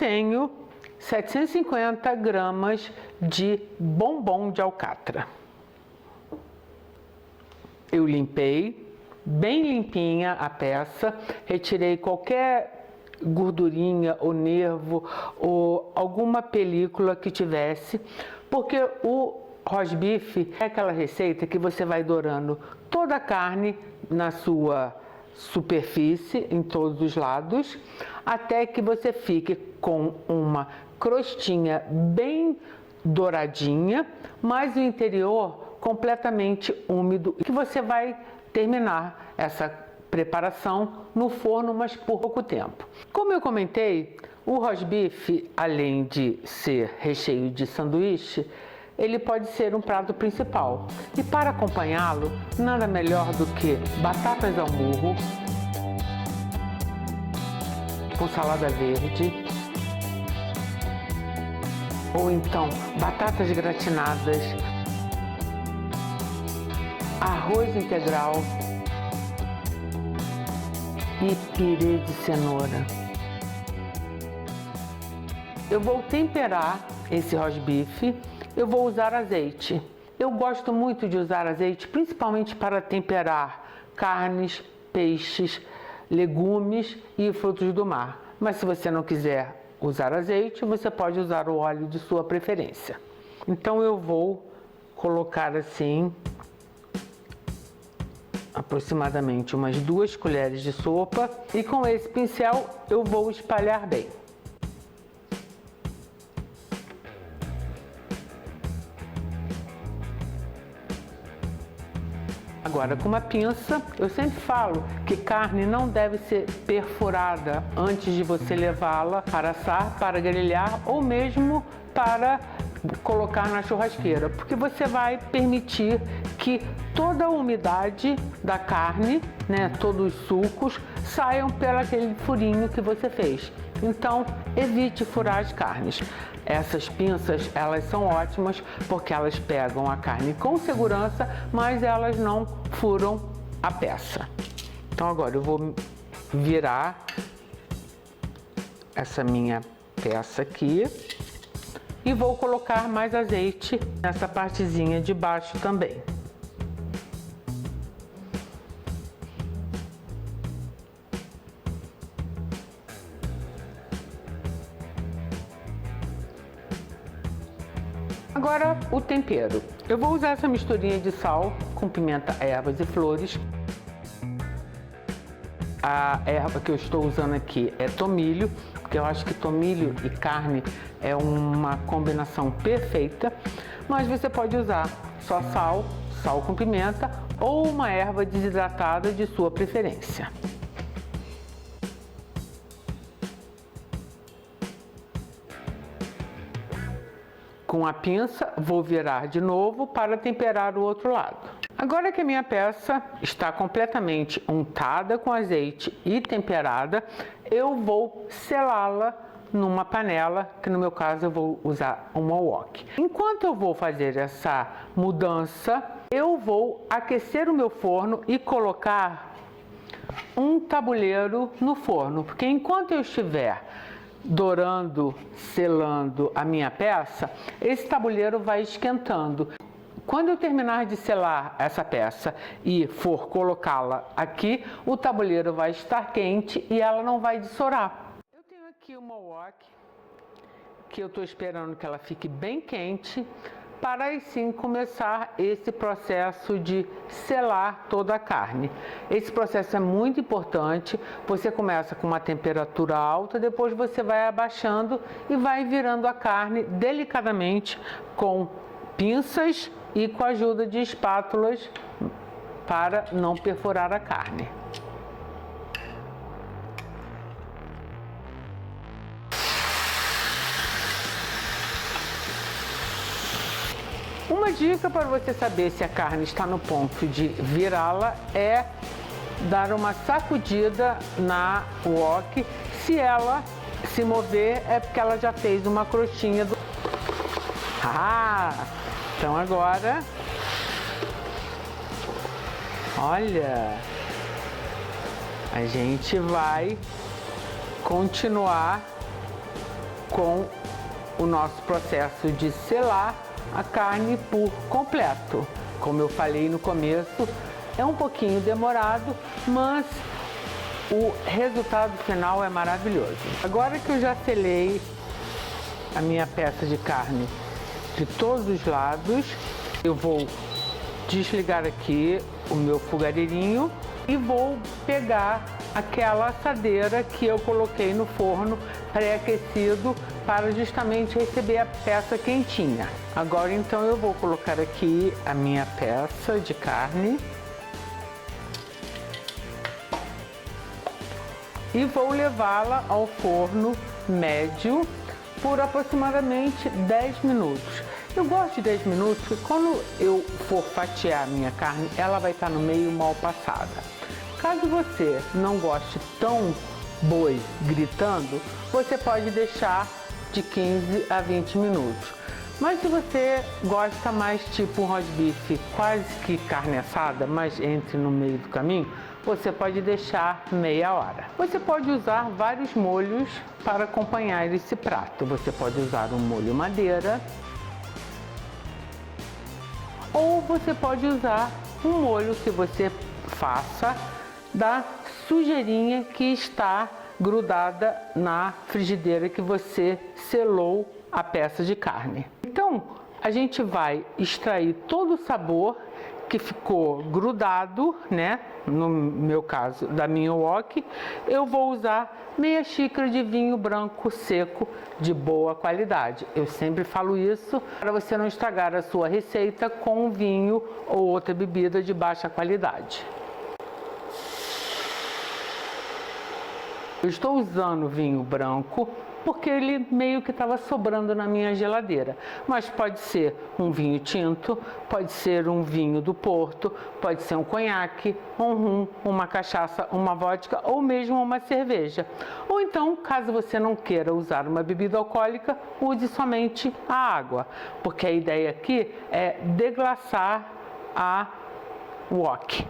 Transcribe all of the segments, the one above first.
tenho 750 gramas de bombom de alcatra. Eu limpei, bem limpinha a peça, retirei qualquer gordurinha ou nervo ou alguma película que tivesse, porque o rosbife é aquela receita que você vai dourando toda a carne na sua superfície, em todos os lados, até que você fique com uma crostinha bem douradinha, mas o interior completamente úmido, que você vai terminar essa preparação no forno, mas por pouco tempo. Como eu comentei, o rosbife, além de ser recheio de sanduíche, ele pode ser um prato principal. E para acompanhá-lo, nada melhor do que batatas ao murro, com salada verde, ou então batatas gratinadas, arroz integral e purê de cenoura. Eu vou temperar esse rosbife. Eu vou usar azeite. Eu gosto muito de usar azeite, principalmente para temperar carnes, peixes, legumes e frutos do mar. Mas se você não quiser usar azeite, você pode usar o óleo de sua preferência. Então eu vou colocar assim aproximadamente umas 2 colheres de sopa e com esse pincel eu vou espalhar bem. Agora, com uma pinça, eu sempre falo que carne não deve ser perfurada antes de você levá-la para assar, para grelhar ou mesmo para colocar na churrasqueira, porque você vai permitir que toda a umidade da carne, todos os sucos, saiam pelo aquele furinho que você fez. Então, evite furar as carnes. Essas pinças, elas são ótimas porque elas pegam a carne com segurança, mas elas não furam a peça. Então agora eu vou virar essa minha peça aqui e vou colocar mais azeite nessa partezinha de baixo também. Agora o tempero. Eu vou usar essa misturinha de sal com pimenta, ervas e flores. A erva que eu estou usando aqui é tomilho, porque eu acho que tomilho e carne é uma combinação perfeita. Mas você pode usar só sal, sal com pimenta ou uma erva desidratada de sua preferência. Com a pinça, vou virar de novo para temperar o outro lado. Agora que a minha peça está completamente untada com azeite e temperada, eu vou selá-la numa panela, que no meu caso eu vou usar uma wok. Enquanto eu vou fazer essa mudança, eu vou aquecer o meu forno e colocar um tabuleiro no forno, porque enquanto eu estiver dourando, selando a minha peça, esse tabuleiro vai esquentando. Quando eu terminar de selar essa peça e for colocá-la aqui, o tabuleiro vai estar quente e ela não vai dessorar. Eu tenho aqui uma wok que eu estou esperando que ela fique bem quente para aí sim começar esse processo de selar toda a carne. Esse processo é muito importante. Você começa com uma temperatura alta, depois você vai abaixando e vai virando a carne delicadamente com pinças e com a ajuda de espátulas para não perfurar a carne. Uma dica para você saber se a carne está no ponto de virá-la é dar uma sacudida na wok. Se ela se mover é porque ela já fez uma crostinha do... Então agora, olha, a gente vai continuar com o nosso processo de selar a carne por completo. Como eu falei no começo, é um pouquinho demorado, mas o resultado final é maravilhoso. Agora que eu já selei a minha peça de carne de todos os lados, eu vou desligar aqui o meu fogareirinho e vou pegar aquela assadeira que eu coloquei no forno pré-aquecido para justamente receber a peça quentinha. Agora então eu vou colocar aqui a minha peça de carne e vou levá-la ao forno médio por aproximadamente 10 minutos. Eu gosto de 10 minutos porque quando eu for fatiar a minha carne, ela vai estar no meio mal passada. Caso você não goste tão boi gritando, você pode deixar de 15 a 20 minutos. Mas se você gosta mais tipo um rosbife, quase que carne assada, mas entre no meio do caminho, você pode deixar meia hora. Você pode usar vários molhos para acompanhar esse prato. Você pode usar um molho madeira, ou você pode usar um molho que você faça da sujeirinha que está grudada na frigideira que você selou a peça de carne. Então, a gente vai extrair todo o sabor que ficou grudado, né? No meu caso, da minha wok, eu vou usar meia xícara de vinho branco seco de boa qualidade. Eu sempre falo isso para você não estragar a sua receita com vinho ou outra bebida de baixa qualidade. Eu estou usando vinho branco porque ele meio que estava sobrando na minha geladeira. Mas pode ser um vinho tinto, pode ser um vinho do Porto, pode ser um conhaque, um rum, uma cachaça, uma vodka ou mesmo uma cerveja. Ou então, caso você não queira usar uma bebida alcoólica, use somente a água, porque a ideia aqui é deglaçar a wok.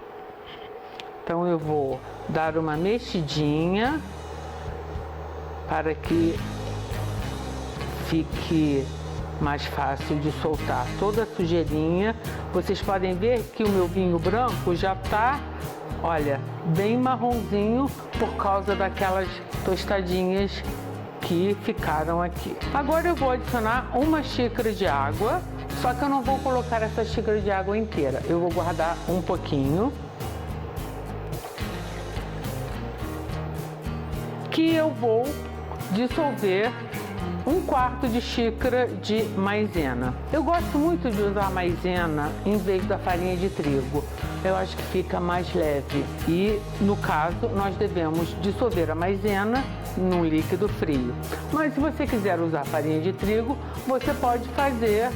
Então eu vou dar uma mexidinha para que fique mais fácil de soltar toda a sujeirinha. Vocês podem ver que o meu vinho branco já está, olha, bem marronzinho por causa daquelas tostadinhas que ficaram aqui. Agora eu vou adicionar uma xícara de água, só que eu não vou colocar essa xícara de água inteira. Eu vou guardar um pouquinho, que eu vou dissolver 1/4 de xícara de maisena. Eu gosto muito de usar maisena em vez da farinha de trigo. Eu acho que fica mais leve e, no caso, nós devemos dissolver a maisena num líquido frio. Mas se você quiser usar farinha de trigo, você pode fazer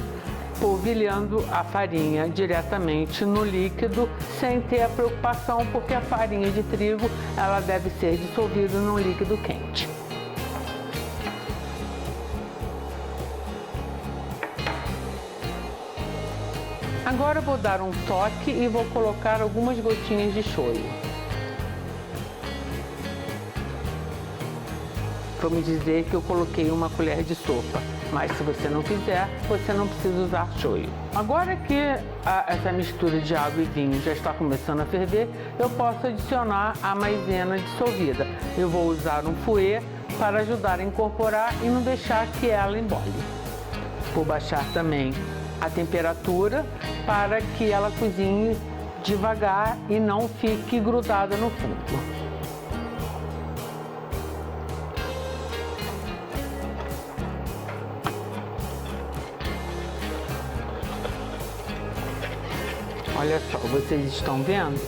polvilhando a farinha diretamente no líquido sem ter a preocupação, porque a farinha de trigo ela deve ser dissolvida num líquido quente. Agora eu vou dar um toque e vou colocar algumas gotinhas de shoyu. Vamos dizer que eu coloquei uma colher de sopa, mas se você não quiser, você não precisa usar shoyu. Agora que essa mistura de água e vinho já está começando a ferver, eu posso adicionar a maisena dissolvida. Eu vou usar um fouet para ajudar a incorporar e não deixar que ela embole. Vou baixar também a temperatura para que ela cozinhe devagar e não fique grudada no fundo. Olha só, vocês estão vendo?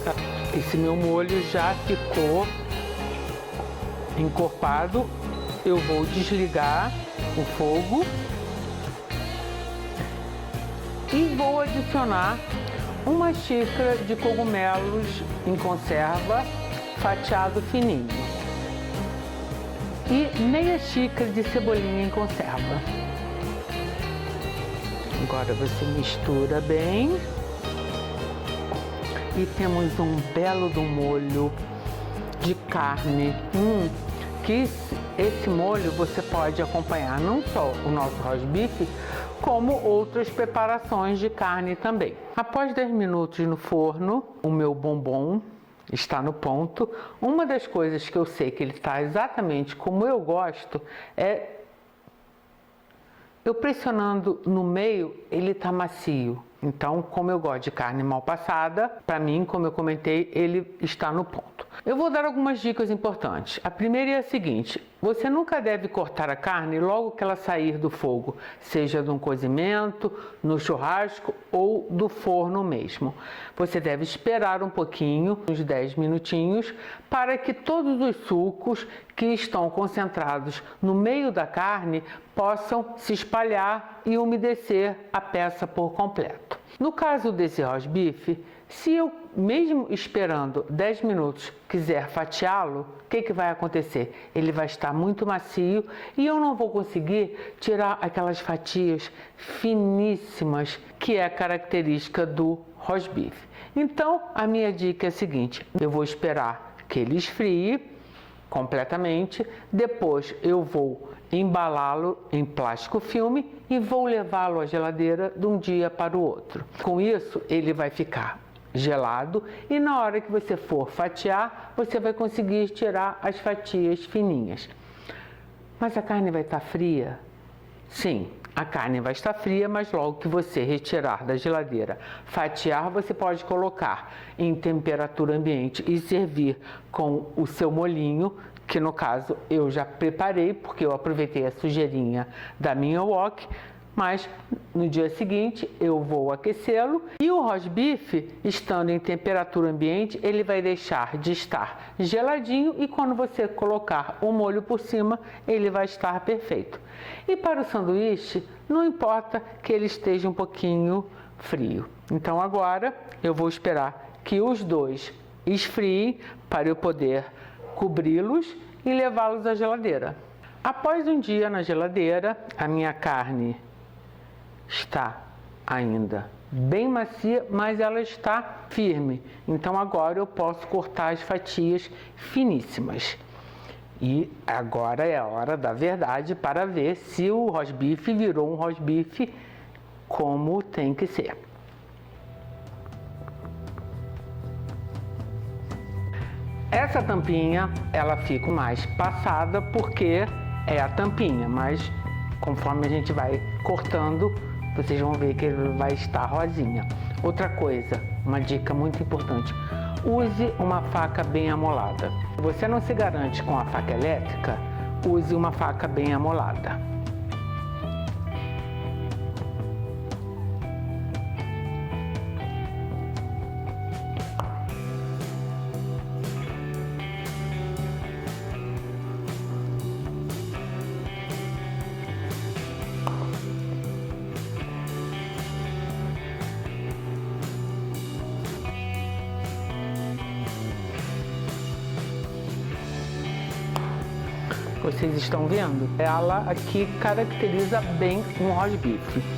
Esse meu molho já ficou encorpado. Eu vou desligar o fogo e vou adicionar uma xícara de cogumelos em conserva fatiado fininho e meia xícara de cebolinha em conserva. Agora você mistura bem e temos um belo do molho de carne que esse molho você pode acompanhar não só o nosso rosbife, como outras preparações de carne também. Após 10 minutos no forno, o meu bombom está no ponto. Uma das coisas que eu sei que ele está exatamente como eu gosto é eu pressionando no meio, ele está macio. Então, como eu gosto de carne mal passada, para mim, como eu comentei, ele está no ponto. Eu vou dar algumas dicas importantes. A primeira é a seguinte: você nunca deve cortar a carne logo que ela sair do fogo, seja de um cozimento, no churrasco ou do forno mesmo. Você deve esperar um pouquinho, uns 10 minutinhos, para que todos os sucos que estão concentrados no meio da carne possam se espalhar e umedecer a peça por completo. No caso desse rosbife, se eu, mesmo esperando 10 minutos, quiser fatiá-lo, o que vai acontecer? Ele vai estar muito macio e eu não vou conseguir tirar aquelas fatias finíssimas que é característica do rosbife. Então, a minha dica é a seguinte: eu vou esperar que ele esfrie completamente, depois eu vou embalá-lo em plástico filme e vou levá-lo à geladeira de um dia para o outro. Com isso, ele vai ficar gelado e na hora que você for fatiar, você vai conseguir tirar as fatias fininhas. Mas a carne vai estar fria? Sim, a carne vai estar fria, mas logo que você retirar da geladeira, fatiar, você pode colocar em temperatura ambiente e servir com o seu molhinho, que no caso eu já preparei, porque eu aproveitei a sujeirinha da minha wok, mas no dia seguinte eu vou aquecê-lo e o rosbife, estando em temperatura ambiente, ele vai deixar de estar geladinho e quando você colocar o molho por cima, ele vai estar perfeito. E para o sanduíche, não importa que ele esteja um pouquinho frio. Então agora eu vou esperar que os dois esfriem para eu poder cobri-los e levá-los à geladeira. Após um dia na geladeira, a minha carne está ainda bem macia, mas ela está firme. Então agora eu posso cortar as fatias finíssimas. E agora é a hora da verdade para ver se o rosbife virou um rosbife como tem que ser. Essa tampinha, ela fica mais passada porque é a tampinha, mas conforme a gente vai cortando, vocês vão ver que ele vai estar rosinha. Outra coisa, uma dica muito importante: use uma faca bem amolada. Se você não se garante com a faca elétrica, use uma faca bem amolada. Vocês estão vendo? Ela aqui caracteriza bem um rosbife.